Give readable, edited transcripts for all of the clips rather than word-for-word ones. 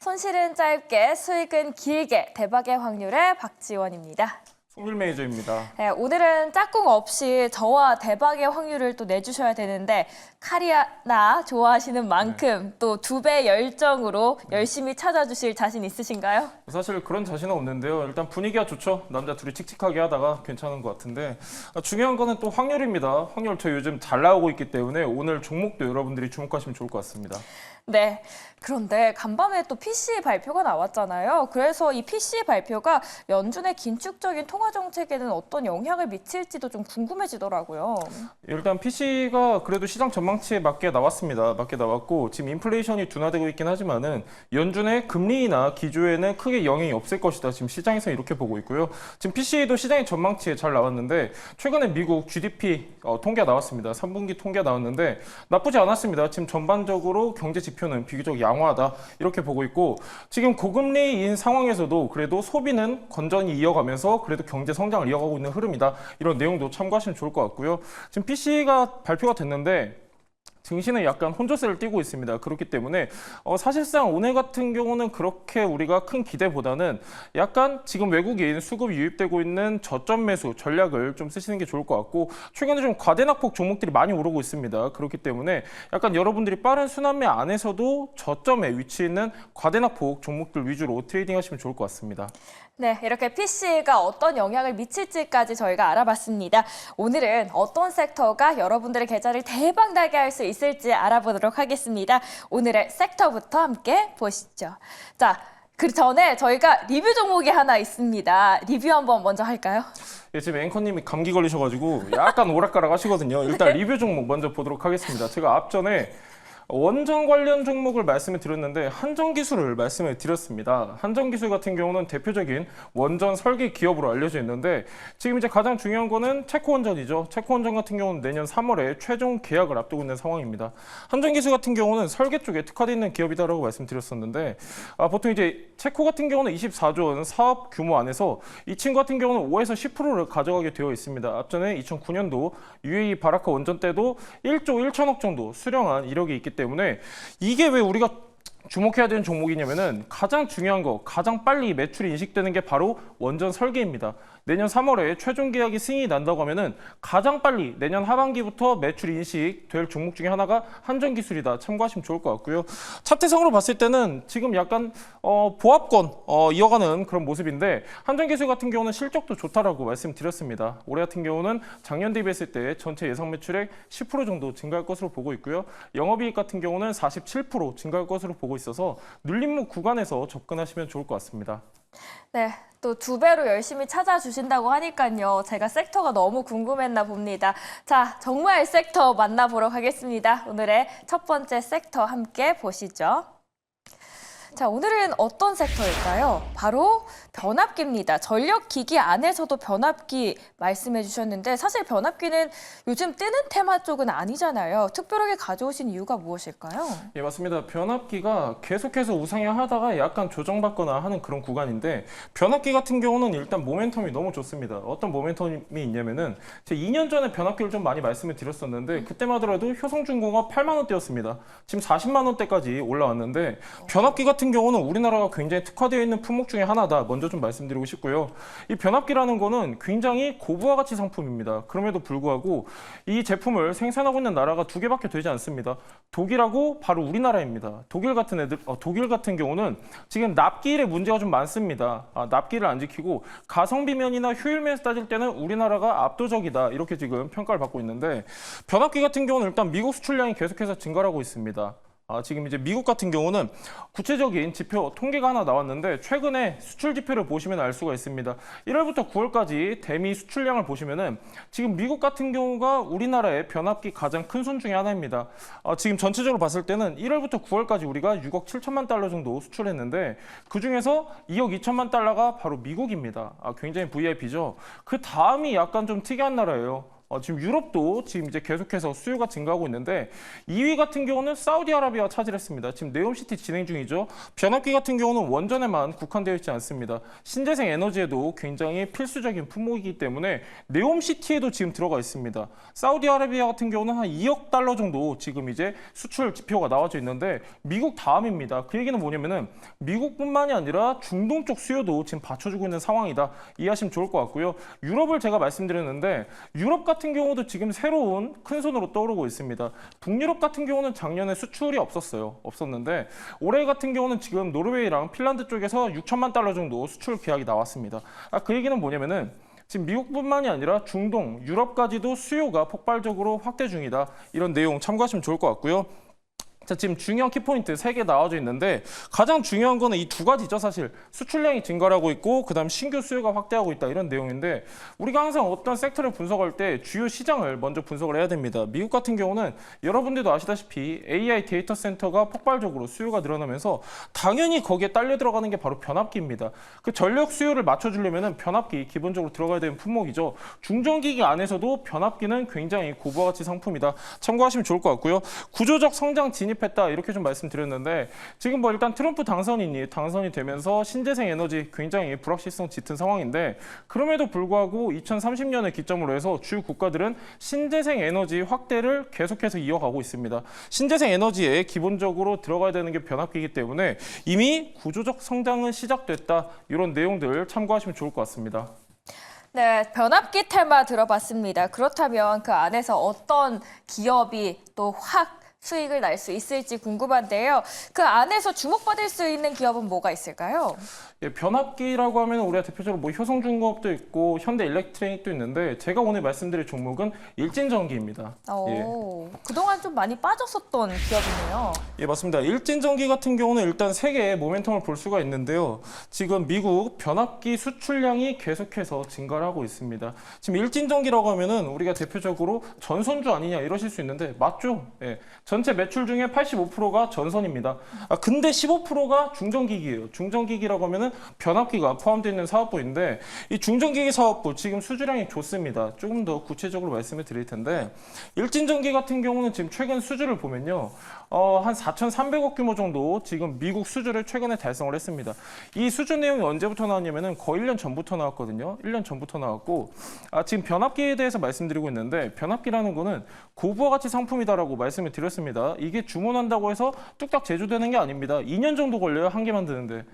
손실은 짧게, 수익은 길게, 대박의 확률의 박지원입니다. 송길 매니저입니다. 네, 오늘은 짝꿍 없이 저와 대박의 확률을 또 내주셔야 되는데 카리아나 좋아하시는 만큼 또 2배 열정으로 열심히 찾아주실 자신 있으신가요? 사실 그런 자신은 없는데요. 일단 분위기가 좋죠. 남자 둘이 칙칙하게 하다가 괜찮은 것 같은데 중요한 거는 또 확률입니다. 확률 저 요즘 잘 나오고 있기 때문에 오늘 종목도 여러분들이 주목하시면 좋을 것 같습니다. 네, 그런데 간밤에 또 PC 발표가 나왔잖아요. 그래서 이 PC 발표가 연준의 긴축적인 통화 정책에는 어떤 영향을 미칠지도 좀 궁금해지더라고요. 일단 PC가 그래도 시장 전망치에 맞게 나왔습니다. 맞게 나왔고 지금 인플레이션이 둔화되고 있긴 하지만은 연준의 금리 인하 기조에는 크게 영향이 없을 것이다. 지금 시장에서 이렇게 보고 있고요. 지금 PC도 시장의 전망치에 잘 나왔는데 최근에 미국 GDP 통계가 나왔습니다. 3분기 통계가 나왔는데 나쁘지 않았습니다. 지금 전반적으로 경제 지표는 비교적 양호하다 이렇게 보고 있고 지금 고금리인 상황에서도 그래도 소비는 건전히 이어가면서 그래도 경제 성장을 이어가고 있는 흐름이다. 이런 내용도 참고하시면 좋을 것 같고요. 지금 PC가 발표가 됐는데 증시는 약간 혼조세를 띠고 있습니다. 그렇기 때문에 사실상 오늘 같은 경우는 그렇게 우리가 큰 기대보다는 약간 지금 외국인 수급이 유입되고 있는 저점 매수 전략을 좀 쓰시는 게 좋을 것 같고 최근에 좀 과대낙폭 종목들이 많이 오르고 있습니다. 그렇기 때문에 약간 여러분들이 빠른 순환매 안에서도 저점에 위치해 있는 과대낙폭 종목들 위주로 트레이딩 하시면 좋을 것 같습니다. 네, 이렇게 PC가 어떤 영향을 미칠지까지 저희가 알아봤습니다. 오늘은 어떤 섹터가 여러분들의 계좌를 대박 나게 할 수 있을지 알아보도록 하겠습니다. 오늘의 섹터부터 함께 보시죠. 자, 그 전에 저희가 리뷰 종목이 하나 있습니다. 리뷰 한번 먼저 할까요? 예, 지금 앵커님이 감기 걸리셔가지고 약간 오락가락 하시거든요. 일단 리뷰 종목 먼저 보도록 하겠습니다. 제가 앞전에 원전 관련 종목을 말씀을 드렸는데 한전기술을 말씀을 드렸습니다. 한전기술 같은 경우는 대표적인 원전 설계 기업으로 알려져 있는데 지금 이제 가장 중요한 거는 체코원전이죠. 체코원전 같은 경우는 내년 3월에 최종 계약을 앞두고 있는 상황입니다. 한전기술 같은 경우는 설계 쪽에 특화되어 있는 기업이다라고 말씀드렸었는데 보통 이제 체코 같은 경우는 24조 원 사업 규모 안에서 이 친구 같은 경우는 5에서 10%를 가져가게 되어 있습니다. 앞전에 2009년도 UAE 바라카 원전 때도 1조 1천억 정도 수령한 이력이 있기 때문에 이게 왜 우리가 주목해야 되는 종목이냐면은 가장 중요한 거, 가장 빨리 매출이 인식되는 게 바로 원전 설계입니다. 내년 3월에 최종 계약이 승인이 난다고 하면은 가장 빨리 내년 하반기부터 매출 인식될 종목 중에 하나가 한전기술이다. 참고하시면 좋을 것 같고요. 차트상으로 봤을 때는 지금 약간 보합권 이어가는 그런 모습인데 한전기술 같은 경우는 실적도 좋다라고 말씀드렸습니다. 올해 같은 경우는 작년 대비했을 때 전체 예상 매출액 10% 정도 증가할 것으로 보고 있고요. 영업이익 같은 경우는 47% 증가할 것으로 보고 있어서 눌림목 구간에서 접근하시면 좋을 것 같습니다. 네, 또 2배로 열심히 찾아주신다고 하니까요. 제가 섹터가 너무 궁금했나 봅니다. 자, 정말 섹터 만나보러 가겠습니다. 오늘의 첫 번째 섹터 함께 보시죠. 자, 오늘은 어떤 섹터일까요? 바로 변압기입니다. 전력기기 안에서도 변압기 말씀해 주셨는데 사실 변압기는 요즘 뜨는 테마 쪽은 아니잖아요. 특별하게 가져오신 이유가 무엇일까요? 예, 맞습니다. 변압기가 계속해서 우상향하다가 약간 조정받거나 하는 그런 구간인데 변압기 같은 경우는 일단 모멘텀이 너무 좋습니다. 어떤 모멘텀이 있냐면은 제가 2년 전에 변압기를 좀 많이 말씀을 드렸었는데 그때만 하더라도 효성중공업 8만 원대였습니다. 지금 40만 원대까지 올라왔는데 변압기 같은 경우는 우리나라가 굉장히 특화되어 있는 품목 중에 하나다. 먼저 좀 말씀드리고 싶고요. 이 변압기라는 거는 굉장히 고부가 가치 상품입니다. 그럼에도 불구하고 이 제품을 생산하고 있는 나라가 2개밖에 되지 않습니다. 독일하고 바로 우리나라입니다. 독일 같은 경우는 지금 납기일에 문제가 좀 많습니다. 납기를 안 지키고 가성비 면이나 효율 면에서 따질 때는 우리나라가 압도적이다. 이렇게 지금 평가를 받고 있는데 변압기 같은 경우는 일단 미국 수출량이 계속해서 증가하고 있습니다. 지금 이제 미국 같은 경우는 구체적인 지표 통계가 하나 나왔는데 최근에 수출 지표를 보시면 알 수가 있습니다. 1월부터 9월까지 대미 수출량을 보시면은 지금 미국 같은 경우가 우리나라의 변압기 가장 큰 손 중에 하나입니다. 지금 전체적으로 봤을 때는 1월부터 9월까지 우리가 6억 7천만 달러 정도 수출했는데 그 중에서 2억 2천만 달러가 바로 미국입니다. 굉장히 VIP죠. 그 다음이 약간 좀 특이한 나라예요. 지금 유럽도 지금 이제 계속해서 수요가 증가하고 있는데 2위 같은 경우는 사우디아라비아가 차지했습니다. 지금 네옴시티 진행 중이죠. 변압기 같은 경우는 원전에만 국한되어 있지 않습니다. 신재생 에너지에도 굉장히 필수적인 품목이기 때문에 네옴시티에도 지금 들어가 있습니다. 사우디아라비아 같은 경우는 한 2억 달러 정도 지금 이제 수출 지표가 나와져 있는데 미국 다음입니다. 그 얘기는 뭐냐면은 미국뿐만이 아니라 중동 쪽 수요도 지금 받쳐주고 있는 상황이다. 이해하시면 좋을 것 같고요. 유럽을 제가 말씀드렸는데 유럽 같은 경우도 지금 새로운 큰 손으로 떠오르고 있습니다. 북유럽 같은 경우는 작년에 수출이 없었는데 올해 같은 경우는 지금 노르웨이랑 핀란드 쪽에서 6천만 달러 정도 수출 계약이 나왔습니다. 그 얘기는 뭐냐면은 지금 미국뿐만이 아니라 중동, 유럽까지도 수요가 폭발적으로 확대 중이다. 이런 내용 참고하시면 좋을 것 같고요. 자, 지금 중요한 키포인트 3개 나와져 있는데 가장 중요한 거는 이 두 가지죠. 사실 수출량이 증가하고 있고 그다음 신규 수요가 확대하고 있다 이런 내용인데 우리가 항상 어떤 섹터를 분석할 때 주요 시장을 먼저 분석을 해야 됩니다. 미국 같은 경우는 여러분들도 아시다시피 AI 데이터 센터가 폭발적으로 수요가 늘어나면서 당연히 거기에 딸려 들어가는 게 바로 변압기입니다. 그 전력 수요를 맞춰주려면 변압기 기본적으로 들어가야 되는 품목이죠. 중전기기 안에서도 변압기는 굉장히 고부가 가치 상품이다. 참고하시면 좋을 것 같고요. 구조적 성장 진입했다 이렇게 좀 말씀드렸는데 지금 뭐 일단 트럼프 당선이 되면서 신재생 에너지 굉장히 불확실성 짙은 상황인데 그럼에도 불구하고 2030년을 기점으로 해서 주요 국가들은 신재생 에너지 확대를 계속해서 이어가고 있습니다. 신재생 에너지에 기본적으로 들어가야 되는 게 변압기이기 때문에 이미 구조적 성장은 시작됐다. 이런 내용들 참고하시면 좋을 것 같습니다. 네, 변압기 테마 들어봤습니다. 그렇다면 그 안에서 어떤 기업이 또 확 수익을 날 수 있을지 궁금한데요. 그 안에서 주목받을 수 있는 기업은 뭐가 있을까요? 예, 변압기라고 하면 우리가 대표적으로 뭐 효성중공업도 있고 현대일렉트로닉도 있는데 제가 오늘 말씀드릴 종목은 일진전기입니다. 그동안 좀 많이 빠졌었던 기업이네요. 예, 맞습니다. 일진전기 같은 경우는 일단 세계의 모멘텀을 볼 수가 있는데요. 지금 미국 변압기 수출량이 계속해서 증가를 하고 있습니다. 지금 일진전기라고 하면은 우리가 대표적으로 전선주 아니냐 이러실 수 있는데 맞죠? 예, 전체 매출 중에 85%가 전선입니다. 근데 15%가 중전기기예요. 중전기기라고 하면은 변압기가 포함되어 있는 사업부인데 이 중전기기 사업부 지금 수주량이 좋습니다. 조금 더 구체적으로 말씀을 드릴 텐데 일진전기 같은 경우는 지금 최근 수주를 보면요. 한 4,300억 규모 정도 지금 미국 수주를 최근에 달성을 했습니다. 이 수주 내용이 언제부터 나왔냐면은 거의 1년 전부터 나왔거든요. 1년 전부터 나왔고 지금 변압기에 대해서 말씀드리고 있는데 변압기라는 거는 고부가 가치 상품이다라고 말씀을 드렸습니다. 이게 주문한다고 해서 뚝딱 제조되는 게 아닙니다. 2년 정도 걸려요. 한 개 만드는데.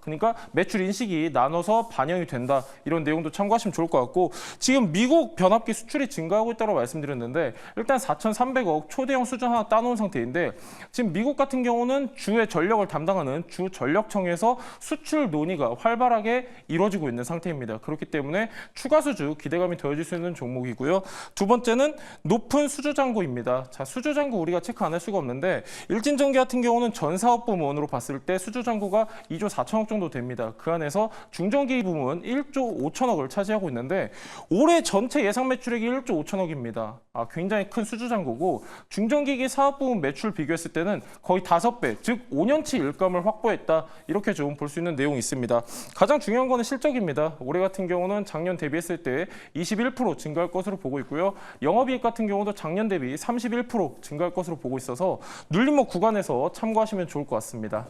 그러니까 매출 인식이 나눠서 반영이 된다. 이런 내용도 참고하시면 좋을 것 같고 지금 미국 변압기 수출이 증가하고 있다고 말씀드렸는데 일단 4,300억 초대형 수준 하나 따놓은 상태인데 지금 미국 같은 경우는 주의 전력을 담당하는 주전력청에서 수출 논의가 활발하게 이루어지고 있는 상태입니다. 그렇기 때문에 추가 수주 기대감이 더해질 수 있는 종목이고요. 두 번째는 높은 수주 잔고입니다. 자, 수주 잔고 우리가 체크 안 할 수가 없는데 일진전기 같은 경우는 전 사업 부문으로 봤을 때 수주 잔고가 2조 4천억 정도 됩니다. 그 안에서 중전기 부문 1조 5천억을 차지하고 있는데 올해 전체 예상 매출액이 1조 5천억입니다. 굉장히 큰 수주 잔고고 중전기기 사업 부문 매출 비교했을 때는 거의 5배, 즉 5년치 일감을 확보했다. 이렇게 좀 볼 수 있는 내용이 있습니다. 가장 중요한 거는 실적입니다. 올해 같은 경우는 작년 대비했을 때 21% 증가할 것으로 보고 있고요. 영업이익 같은 경우도 작년 대비 31% 증가할 것으로 보고 있어서 눌림목 구간에서 참고하시면 좋을 것 같습니다.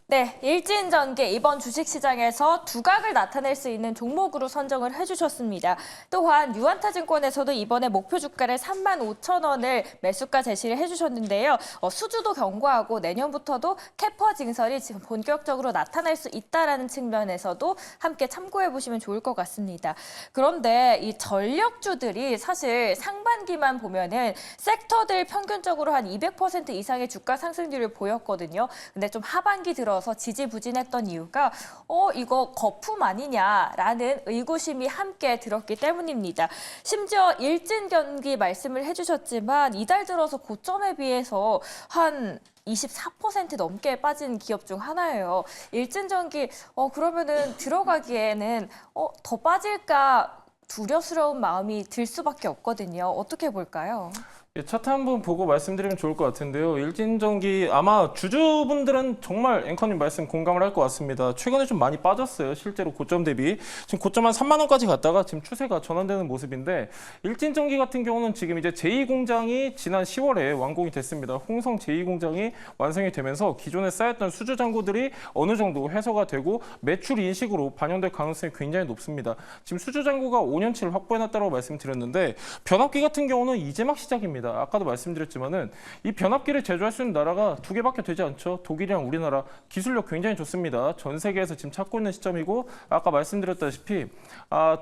네, 일진전기 이번 주식시장에서 두각을 나타낼 수 있는 종목으로 선정을 해주셨습니다. 또한 유한타증권에서도 이번에 목표 주가를 35,000원을 매수가 제시를 해주셨는데요. 수주도 경고하고 내년부터도 캐퍼 증설이 지금 본격적으로 나타날 수 있다는 측면에서도 함께 참고해보시면 좋을 것 같습니다. 그런데 이 전력주들이 사실 상반기만 보면은 섹터들 평균적으로 한 200% 이상의 주가 상승률을 보였거든요. 근데 좀 하반기 들어서 지지부진했던 이유가 이거 거품 아니냐라는 의구심이 함께 들었기 때문입니다. 심지어 일진전기 말씀을 해주셨지만 이달 들어서 고점에 비해서 한 24% 넘게 빠진 기업 중 하나예요. 일진전기 그러면은 들어가기에는 더 빠질까 두려스러운 마음이 들 수밖에 없거든요. 어떻게 볼까요? 예, 차트 한번 보고 말씀드리면 좋을 것 같은데요. 일진전기 아마 주주분들은 정말 앵커님 말씀 공감을 할 것 같습니다. 최근에 좀 많이 빠졌어요. 실제로 고점 대비. 지금 고점 한 3만 원까지 갔다가 지금 추세가 전환되는 모습인데 일진전기 같은 경우는 지금 이제 제2공장이 지난 10월에 완공이 됐습니다. 홍성 제2공장이 완성이 되면서 기존에 쌓였던 수주 잔고들이 어느 정도 해소가 되고 매출 인식으로 반영될 가능성이 굉장히 높습니다. 지금 수주 잔고가 5년치를 확보해놨다고 말씀드렸는데 변압기 같은 경우는 이제 막 시작입니다. 아까도 말씀드렸지만은 이 변압기를 제조할 수 있는 나라가 두 개밖에 되지 않죠. 독일이랑 우리나라 기술력 굉장히 좋습니다. 전 세계에서 지금 찾고 있는 시점이고 아까 말씀드렸다시피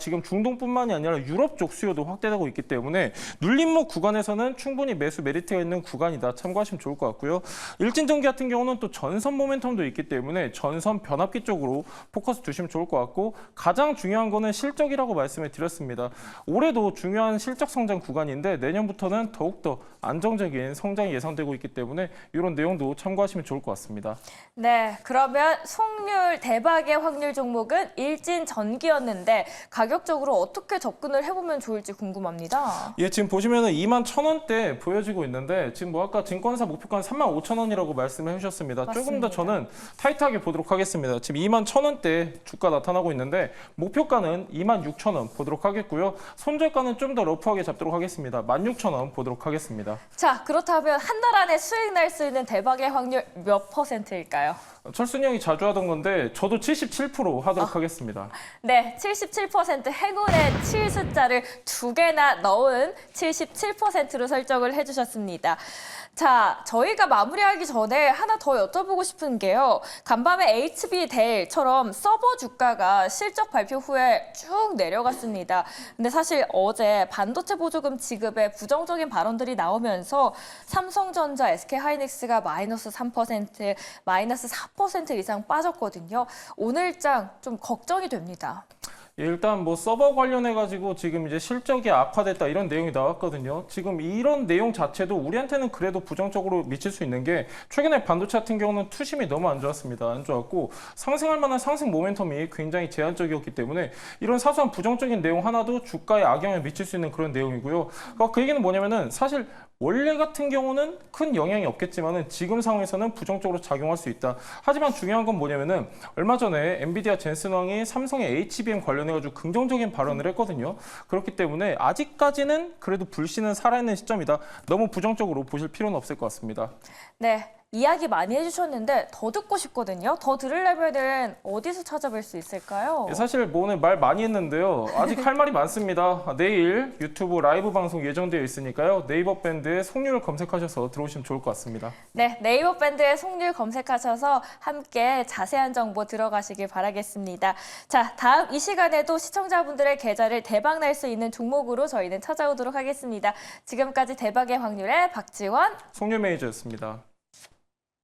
지금 중동뿐만이 아니라 유럽 쪽 수요도 확대되고 있기 때문에 눌림목 구간에서는 충분히 매수 메리트가 있는 구간이다. 참고하시면 좋을 것 같고요. 일진전기 같은 경우는 또 전선 모멘텀도 있기 때문에 전선 변압기 쪽으로 포커스 두시면 좋을 것 같고 가장 중요한 거는 실적이라고 말씀을 드렸습니다. 올해도 중요한 실적 성장 구간인데 내년부터는 더욱더 안정적인 성장이 예상되고 있기 때문에 이런 내용도 참고하시면 좋을 것 같습니다. 네, 그러면 속률 대박의 확률 종목은 일진전기였는데 가격적으로 어떻게 접근을 해보면 좋을지 궁금합니다. 예, 지금 보시면은 2만 1,000원대 보여지고 있는데 지금 뭐 아까 증권사 목표가는 3만 5천 원이라고 말씀을 해주셨습니다. 조금 더 저는 타이트하게 보도록 하겠습니다. 지금 2만 1,000원대 주가 나타나고 있는데 목표가는 2만 6천 원 보도록 하겠고요. 손절가는 좀 더 러프하게 잡도록 하겠습니다. 16,000원 보도록 하겠습니다. 자, 그렇다면 한 달 안에 수익 날 수 있는 대박의 확률 몇 %일까요? 철순이 형이 자주 하던 건데 저도 77% 하도록 하겠습니다. 네, 77% 행운의 7 숫자를 두 개나 넣은 77%로 설정을 해주셨습니다. 자, 저희가 마무리하기 전에 하나 더 여쭤보고 싶은 게요. 간밤에 HBDell처럼 서버 주가가 실적 발표 후에 쭉 내려갔습니다. 근데 사실 어제 반도체 보조금 지급에 부정적인 발언들이 나오면서 삼성전자, SK하이닉스가 마이너스 3%, 마이너스 4% 이상 빠졌거든요. 오늘장 좀 걱정이 됩니다. 예, 일단 뭐 서버 관련해가지고 지금 이제 실적이 악화됐다 이런 내용이 나왔거든요. 지금 이런 내용 자체도 우리한테는 그래도 부정적으로 미칠 수 있는 게 최근에 반도체 같은 경우는 투심이 너무 안 좋았습니다. 안 좋았고 상승할 만한 상승 모멘텀이 굉장히 제한적이었기 때문에 이런 사소한 부정적인 내용 하나도 주가에 악영향을 미칠 수 있는 그런 내용이고요. 그 얘기는 뭐냐면은 사실 원래 같은 경우는 큰 영향이 없겠지만은 지금 상황에서는 부정적으로 작용할 수 있다. 하지만 중요한 건 뭐냐면은 얼마 전에 엔비디아 젠슨 왕이 삼성의 HBM 관련해가지고 긍정적인 발언을 했거든요. 그렇기 때문에 아직까지는 그래도 불씨는 살아있는 시점이다. 너무 부정적으로 보실 필요는 없을 것 같습니다. 네, 이야기 많이 해주셨는데 더 듣고 싶거든요. 더 들으려면은 어디서 찾아뵐 수 있을까요? 사실 뭐 오늘 말 많이 했는데요. 아직 할 말이 많습니다. 내일 유튜브 라이브 방송 예정되어 있으니까요. 네이버 밴드에 속률을 검색하셔서 들어오시면 좋을 것 같습니다. 네, 네이버 밴드에 속률 검색하셔서 함께 자세한 정보 들어가시길 바라겠습니다. 자, 다음 이 시간에도 시청자분들의 계좌를 대박 날 수 있는 종목으로 저희는 찾아오도록 하겠습니다. 지금까지 대박의 확률의 박지원, 속률 매니저였습니다.